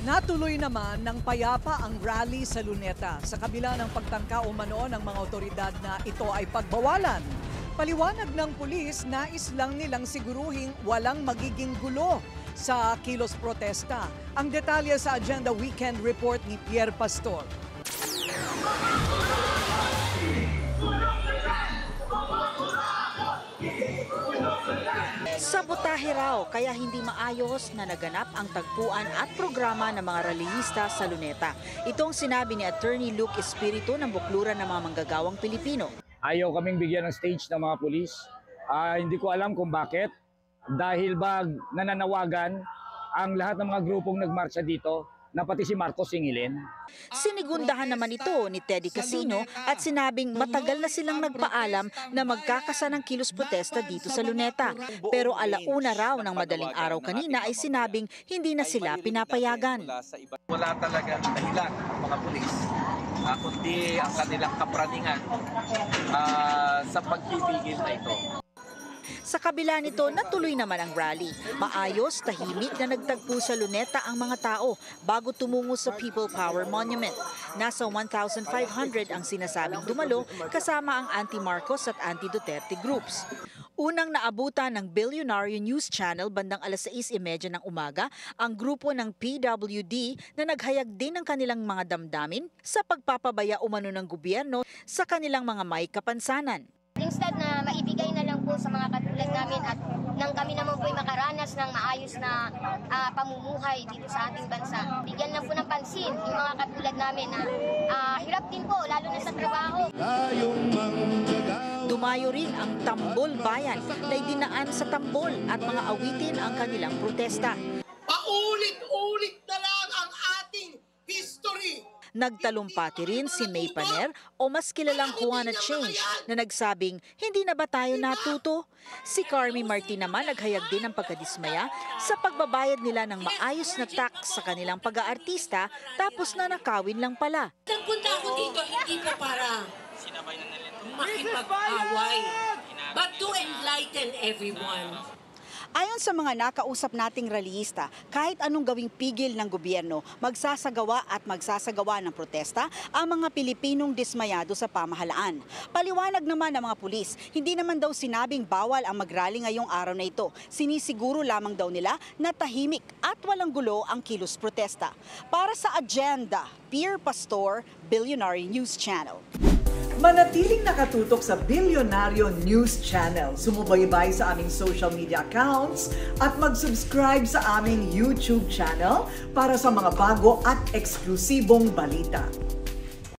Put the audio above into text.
Natuloy naman ng payapa ang rally sa Luneta sa kabila ng pagtangka umano ng mga otoridad na ito ay pagbawalan. Paliwanag ng pulis, nais lang nilang siguruhing walang magiging gulo sa kilos protesta. Ang detalye sa Agenda Weekend Report ni Pierre Pastor. Sabotahe raw kaya hindi maayos na naganap ang tagpuan at programa ng mga rallyista sa Luneta. Itong sinabi ni Attorney Luke Espiritu ng Bukluran ng mga Manggagawang Pilipino. Ayaw kaming bigyan ng stage ng mga pulis. Hindi ko alam kung bakit. Dahil ba nananawagan ang lahat ng mga grupong nagmarsya dito na pati si Marcos singilin. Sinigundahan naman ito ni Teddy Casino at sinabing matagal na silang nagpaalam na magkakasa ng kilos protesta dito sa Luneta. Pero alauna raw ng madaling araw kanina ay sinabing hindi na sila pinapayagan. Wala talaga dahilan ang mga pulis, kundi ang kanilang kapraningan sa pagpipigil na ito. Sa kabila nito, natuloy naman ang rally. Maayos, tahimik na nagtagpo sa Luneta ang mga tao bago tumungo sa People Power Monument. Nasa 1,500 ang sinasabing dumalo kasama ang anti-Marcos at anti-Duterte groups. Unang naabutan ng Billionaire News Channel bandang 6:30 ng umaga ang grupo ng PWD na naghayag din ng kanilang mga damdamin sa pagpapabaya umano ng gobyerno sa kanilang mga may kapansanan. Instead na maibigay na lang po sa mga katulad namin at nang kami naman po ay makaranas ng maayos na pamumuhay dito sa ating bansa. Bigyan lang po ng pansin yung mga katulad namin na hirap din po, lalo na sa trabaho. Dumayo rin ang Tambol Bayan na idinaan sa tambol at mga awitin ang kanilang protesta. Paulit-ulit na lang ang ating history. Nagtalumpati rin si May Paner o mas kilalang Juana Change na nagsabing hindi na ba tayo natuto? Si Carmi Martin naman naghayag din ng pagkadismaya sa pagbabayad nila ng maayos na tax sa kanilang pag-aartista tapos na nakawin lang pala. Nagpunta ako dito hindi po para makipag-away, but to enlighten everyone. Ayon sa mga nakausap nating rallyista, kahit anong gawing pigil ng gobyerno, magsasagawa ng protesta ang mga Pilipinong dismayado sa pamahalaan. Paliwanag naman ng mga pulis, hindi naman daw sinabing bawal ang mag-rally ngayong araw na ito. Sinisiguro lamang daw nila na tahimik at walang gulo ang kilos protesta. Para sa Agenda, Pierre Pastor, Billionaire News Channel. Manatiling nakatutok sa Billionaire News Channel. Sumubaybay sa aming social media accounts at mag-subscribe sa aming YouTube channel para sa mga bago at eksklusibong balita.